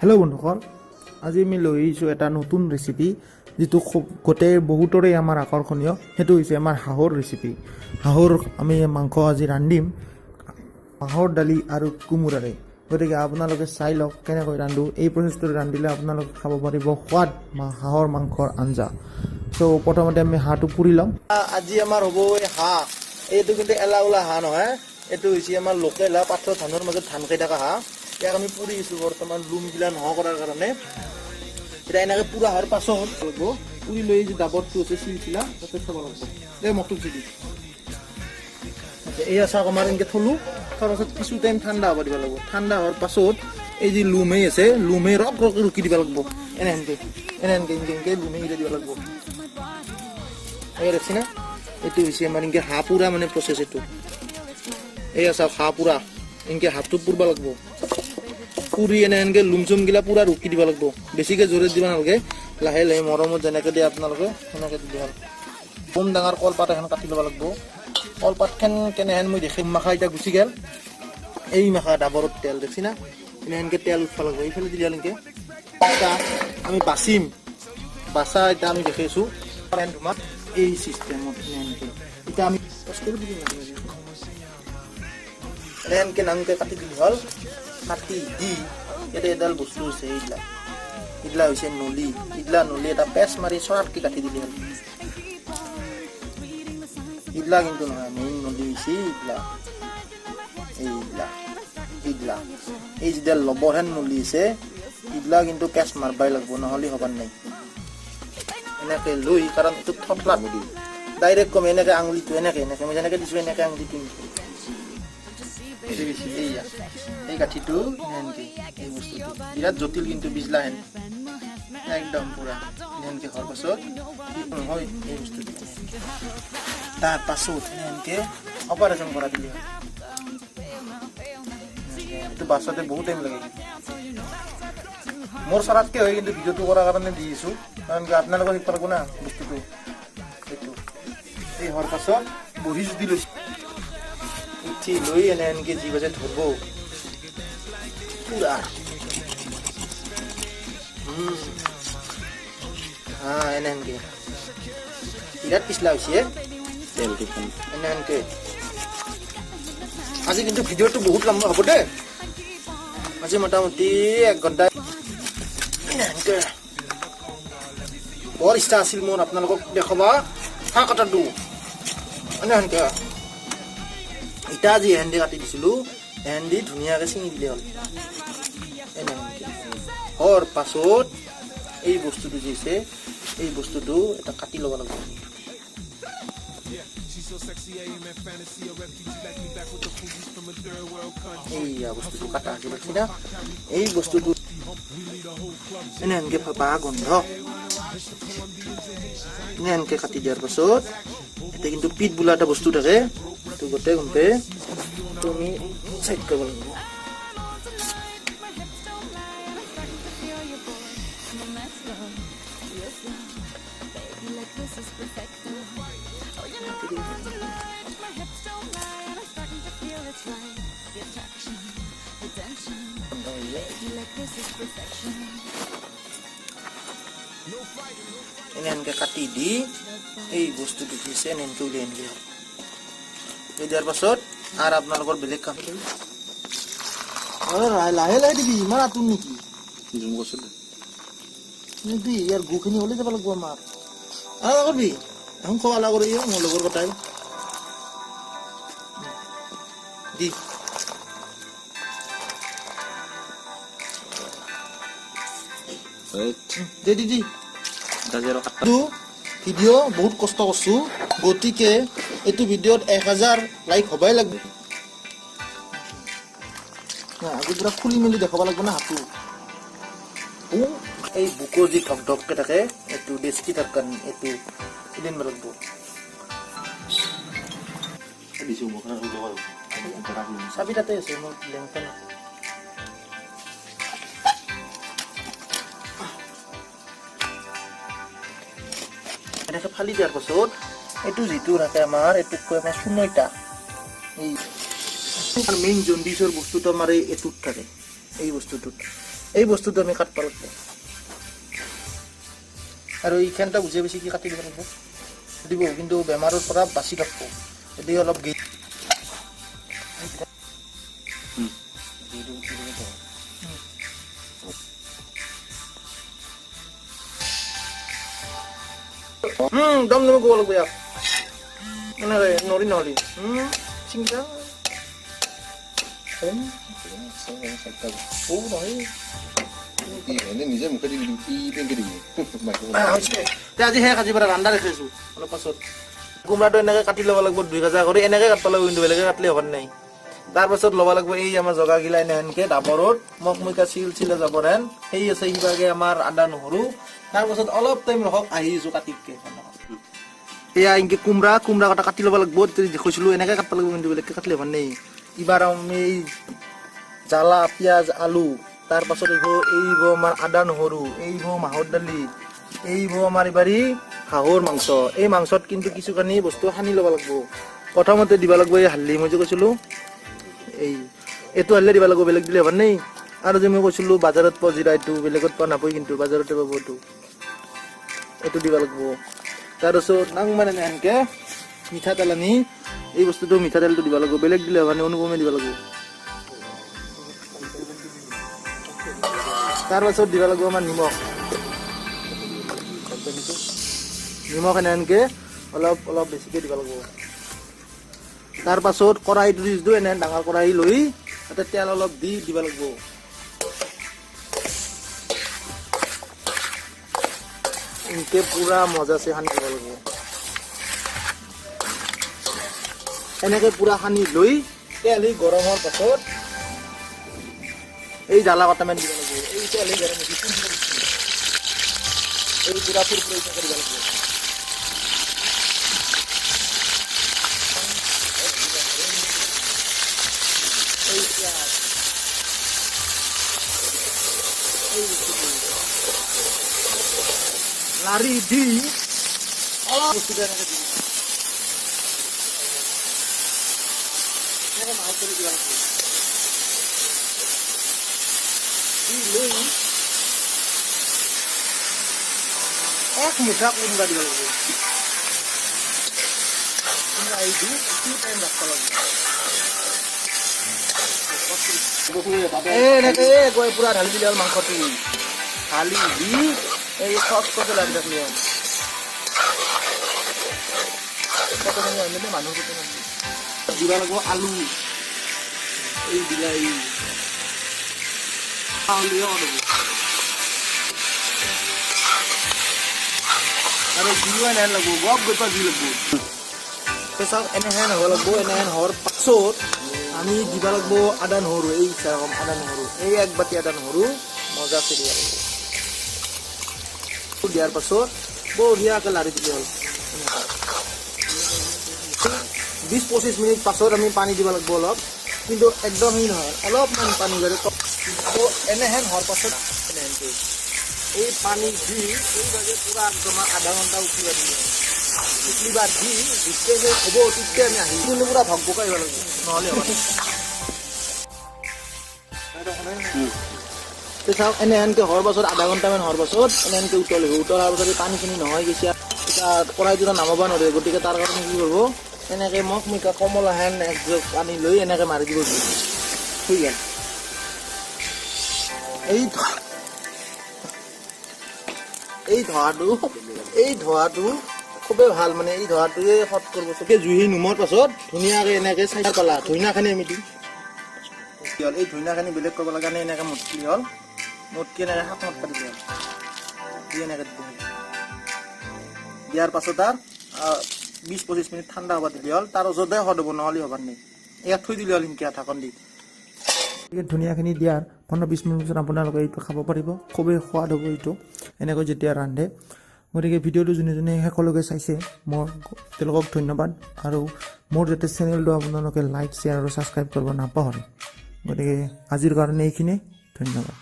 Hello' বন্ধুসকল, আজি আমি লৈ আহিছোঁ এটা নতুন ৰেচিপি যিটো খুব গোটেই বহুতৰে আমাৰ আকৰ্ষণীয়। সেইটো হৈছে আমাৰ হাঁহৰ ৰেচিপি। হাঁহৰ আমি মাংস আজি ৰান্ধিম হাঁহৰ দালি আৰু কোমোৰাৰে। গতিকে আপোনালোকে চাই লওক কেনেকৈ ৰান্ধোঁ। এই প্ৰচেছটোৰে ৰান্ধিলে আপোনালোকে খাব পাৰিব সোৱাদ হাঁহৰ মাংসৰ আঞ্জা। চ' প্ৰথমতে আমি হাঁহটো পুৰি ল'ম। আজি আমাৰ হ'ব এই হাঁহ। এইটো কিন্তু এলা ওলা হাঁহ নহয়, এইটো হৈছে আমাৰ লোকেল হাঁহ, পাথৰ ধানৰ মাজত ধান খাই থকা হাঁহ। ইয়াক আমি পুৰি আছোঁ বৰ্তমান লুমগিলা নোহোৱা কৰাৰ কাৰণে। এতিয়া এনেকৈ পুৰা হোৱাৰ পাছত লাগিব পুৰি লৈ যে ডাবৰটো আছে চিলচিলা তাতে চাব লাগিব। এই মগটো চিলি এয়া চাওক আমাৰ এনেকৈ থলোঁ, থোৱাৰ পাছত কিছু টাইম ঠাণ্ডা হ'ব দিব লাগিব। ঠাণ্ডা হোৱাৰ পাছত এই যি লুমেই আছে লুমেই ৰক ৰক ৰুকি দিব লাগিব। এনেকৈ লুমেই দিব লাগিব। এই দেখছি না, এইটো হৈছে আমাৰ এনেকৈ হাঁহ পুৰা মানে প্ৰচেছ। এইটো এয়া চাওক হাঁহ পুৰা এনেকৈ হাঁহটো পুৰিব লাগিব। পুৰি এনেকৈ লুম চুমগিলা পুৰা ৰুকি দিব লাগিব। বেছিকৈ জোৰে দিব নালাগে, লাহে লাহে মৰমত যেনেকৈ দিয়ে আপোনালোকে সেনেকৈ দিব লাগিব। কম ডাঙৰ কলপাত এখন কাটি ল'ব লাগিব। কলপাতখন কেনেহেন মই দেখিম মাখা এতিয়া গুচি গ'ল। এই মাখা ডাবৰত তেল দেখছি না, এনেহেনকৈ তেল উঠিব লাগিব। এইফালে দিলে এনেকৈ এতিয়া আমি বাচিম। বাচা এতিয়া আমি দেখিছোঁ তোমাক এই চিষ্টেমত এনেহেনকৈ। এতিয়া আমি এনেহেনকৈ নামকৈ কাটি দিলে হ'ল। কাটি দি ইয়াতে এডাল বস্তু হৈছে, এইগিলা হৈছে নলী। নলী এটা পেচ মাৰি চৰাতকৈ কাটি দিলে হ'ল। এইগিলা কিন্তু নহয়, মেইন নলী হৈছে এইগিলা এই যিডাল লবৰহেন নলী আছে এইগিলা কিন্তু পেচ মাৰবাই লাগিব, নহ'লে হ'বাৰ নাই। এনেকৈ লৈ, কাৰণ এইটো থপলা নলী ডাইৰেক্ট কমে এনেকৈ আঙুলিটো এনেকৈ মই যেনেকৈ দিছোঁ এনেকৈ আঙুলিটো এই গাঁঠিটো এনেকৈ। এই বস্তুটো বিৰাট জটিল কিন্তু বিজলাহেন একদম পুৰা এনেকৈ হোৱাৰ পাছত নহয় এই বস্তুটো। তাৰ পাছত এনেকৈ অপাৰেশ্যন কৰা দিলে এইটো বাচ্চাতে বহুত টাইম লাগে। মোৰ চৰাতকৈ হয় কিন্তু ভিডিঅ'টো কৰাৰ কাৰণে দি আছোঁ, কাৰণ কি আপোনালোকৰ শিকিব লাগিব না বস্তুটো। এইটো এই হোৱাৰ পাছত বহি যদি লৈছে উঠি লৈ এনেকৈ যি বাজে ধৰিব পুৰা। এনেহেনকৈ বিৰাট পিছলা হৈছে এনেহেনকৈ। আজি কিন্তু ভিডিঅ'টো বহুত লম্বা হ'ব দেই। আজি মোটামুটি 1 ঘণ্টা। এনেহেনকৈ বৰ ইচ্ছা আছিল মোৰ আপোনালোকক দেখাবা হাঁহ কটাটো এনেহেনকৈ। ইটা যি হেন্দি কাটি দিছিলোঁ হেন্দি ধুনীয়াকৈ ছিঙি দিলে হ'ল। এনেহেনকৈ হোৱাৰ পাছত এই বস্তুটো যি আছে এই বস্তুটো এটা কাটি ল'ব লাগিব। এইয়া বস্তুটো কাটা আছে দেখছি না, এই বস্তুটো এনেহেনকৈ বাঁহ গোন্ধ এনেহেনকৈ কাটি দিয়াৰ পাছত এতিয়া কিন্তু পিঠ বোলা এটা বস্তু থাকে, সেইটো গোটেই গমপে তুমি চেক কৰিব লাগিব। এনেহেনকৈ কাটি দি এই বস্তুটো দিছে এনেহেনকৈ উলিয়াই আনিলে হ'ল। এই দিয়াৰ পাছত আৰু আপোনালোকৰ বেলেগ কাম লাহে লাহে দিবি, ইমান আতুৰ নেকি নিদি। ইয়াৰ গুখিনি হ'লে যাব লাগিব আমাৰ। আৰু কৰিবি এখন খোৱা আলা কৰি মোৰ লগৰ কটাই দি দি ভিডিঅ' বহুত কষ্ট কৰিছোঁ, গতিকে এইটো ভিডিঅ'ত 1000 লাইক হ'বাই লাগিব। আজি পুৰা খুলি মেলি দেখাব লাগিব না হাতটো। এই বুকৰ যি ধক ধককৈ থাকে এইটো ডেস্কি তাৰ কাৰণে এইটো উলিয়াব লাগিব। চাবি তাতে আছে মোৰ লেংটা। এনেকৈ ফালি দিয়াৰ পাছত এইটো যিটো থাকে আমাৰ এইটোক কয় আমাৰ চুনৈটা। এই মেইন জণ্ডিছৰ বস্তুটো আমাৰ এইটোত থাকে, এই বস্তুটোত এই বস্তুটো আমি কাটব লাগিব আৰু এইখানটা বুঝে বেছি কি কাটি দিব লাগিব দিব কিন্তু বেমাৰৰ পৰা বাচি থাকিব এদি অলপ দম দম গ'ল গয়া এনেকে নৰি চিংগা ও নহয় নিজে মুখে দি পেংকে দিবি আজি হে কাটি পৰা ৰান্ধা দেখাইছো অলপ পাছত কোমৰাটো এনেকে কাটি ল'ব লাগিব 2 গাজা কৰি এনেকে কাটব লাগিব কিন্তু বেলেগে কাটলে হ'ব নাই তাৰ পাছত ল'ব লাগিব এই আমাৰ জগা গিলাই এনেকে ডাবৰত মকমিকা চিলে যাব ৰেন সেই আছে হিবাগে আমাৰ আদা নহৰু তাৰ পাছত অলপ টাইম ৰখক আহিছো কাটিকে এয়া ইনকে কুমৰা কটা কাটি ল'ব লাগিব দেখাইছিলো এনেকে কাটব লাগিব কিন্তু বেলেগে কাটলে হ'ব নাই ইবাৰ আমি জ্বালা পিয়াজ আলু তাৰ পাছত এইব আমাৰ আদা নহৰু এইব মাহৰ দালি এইব আমাৰ ইবাৰি হাঁহৰ মাংস এই মাংসত কিন্তু কিছুখানি বস্তু সানি ল'ব লাগিব প্ৰথমতে দিব লাগিব এই হালধি মই যে কৈছিলো এইটো হালধি দিব লাগিব বেলেগ দিলে হ'ব নাই আৰু যে মই কৈছিলো বাজাৰত পোৱা জিৰা এইটো বেলেগত পোৱা নাপায় কিন্তু বাজাৰতে পাব এইটো দিব লাগিব তাৰপিছত নাং মানে এনেকে মিঠাতেল আনি এই বস্তুটো মিঠাতেলটো দিব লাগিব বেলেগ দিলে হ'ব নাই অনুপমে দিব লাগিব তার পাছত দিব লাগিব আমাৰ নিমখ এনেকে অলপ বেছিকে দিব লাগিব তাৰ পাছত কড়াইটো দিছো এনে ডাঙৰ কড়াই লৈ তাতে তেল অলপ দি দিব লাগিব ইনকে পুৰা মজাছে সানি দিব লাগিব এনেকে পুৰা সানি লৈ তেল গৰম হোৱাৰ পাছত এই জ্বালা কটামান দিব লাগিব এই তেলে গৰম হৈ এই পুৰা ফুৰফুৰাই কৰি দিব লাগিব লাৰি দি অলপ বস্তু এনেকে দিব এনেকে মাছ কৰি দিব লাগিব লৈ এক মুঠা কুমড়া দিব লাগিব কুমড়া এই দি কি টাইম ৰাখব লাগিব এনেকে গৈ পুৰা ঢালি দিলে হ'ল মাংসটো ঢালি দি এই চচ কচে লাগি থাকলে মানুহ দিব লাগিব আলু এই বিলাহী আৰু দিও এনে লাগব গপ গপা দি লাগব চাওক এনেহেন হ'ব লাগব এনেহেন হোৱাৰ পাছত আমি দিব লাগব আদা নহৰু এই চাওক আদা নহৰু এই এক বাতি আদা নহৰু মজাছে দিয়া লাগিব দিয়াৰ পাছত বঢ়িয়াকৈ লাৰি দিলে হ'ল 20-25 মিনিট পাছত আমি পানী দিব লাগব অলপ কিন্তু একদম ই নহয় অলপমান পানী গলে তো এনেহেন হোৱাৰ পাছত এনেহেনকৈ এই পানী দি এইভাগে পুৰা একদম আধা ঘণ্টা উঠিবা দিব উঠলিবা দি যেতিয়া হ'ব তেতিয়া আমি আহি কিন্তু পুৰা ভকভকাই আহিব লাগিব নহ'লে হ'ব চাওক এনেহেনকৈ হোৱাৰ পাছত আধা ঘণ্টামান হোৱাৰ পাছত এনেহেনকৈ উতলিব উতলাৰ পাছত পানীখিনি নহয় গৈছে এতিয়া কড়াইটো নামাব নোৱাৰে গতিকে তাৰ কাৰণে কি কৰিব এনেকে মকমিকা কমলাহেন একযোগ পানী লৈ এনেকে মাৰি দিব ঠিক আছে এই ধোৱাটো খুবেই ভাল মানে এই ধোৱাটোৱে হট কৰিব চবে জুই নুমৰ পাছত ধুনীয়াকৈ এনেকে চাই পেলা ধুনীয়াখিনি আমি দিম এই ধুনীয়াখিনি বেলেগ কৰিব লগা নাই এনেকে মটলি হ'ল মটকি এনেকে হাত পাতি দিম দি এনেকে দিয়াৰ পাছত আৰু 20-25 মিনিট ঠাণ্ডা হ'ব দিলে হ'ল তাৰ ওচৰতে সদ হ'ব নহ'লে হ'ব নাই ইয়াত থৈ দিলে হ'ল ইনকে ঢাকন দি ধুনীয়াখিনি দিয়াৰ 15-20 মিনিট পিছত আপোনালোকে এইটো খাব পাৰিব খুবেই সোৱাদ হ'ব এইটো এনেকৈ যেতিয়া ৰান্ধে গতিকে ভিডিঅ'টো যোনে যোনে শেষলৈকে চাইছে মই তেওঁলোকক ধন্যবাদ আৰু মোৰ যাতে চেনেলটো আপোনালোকে লাইক শ্বেয়াৰ আৰু ছাবস্ক্ৰাইব কৰিব নাপাহৰে গতিকে আজিৰ কাৰণে এইখিনিয়ে ধন্যবাদ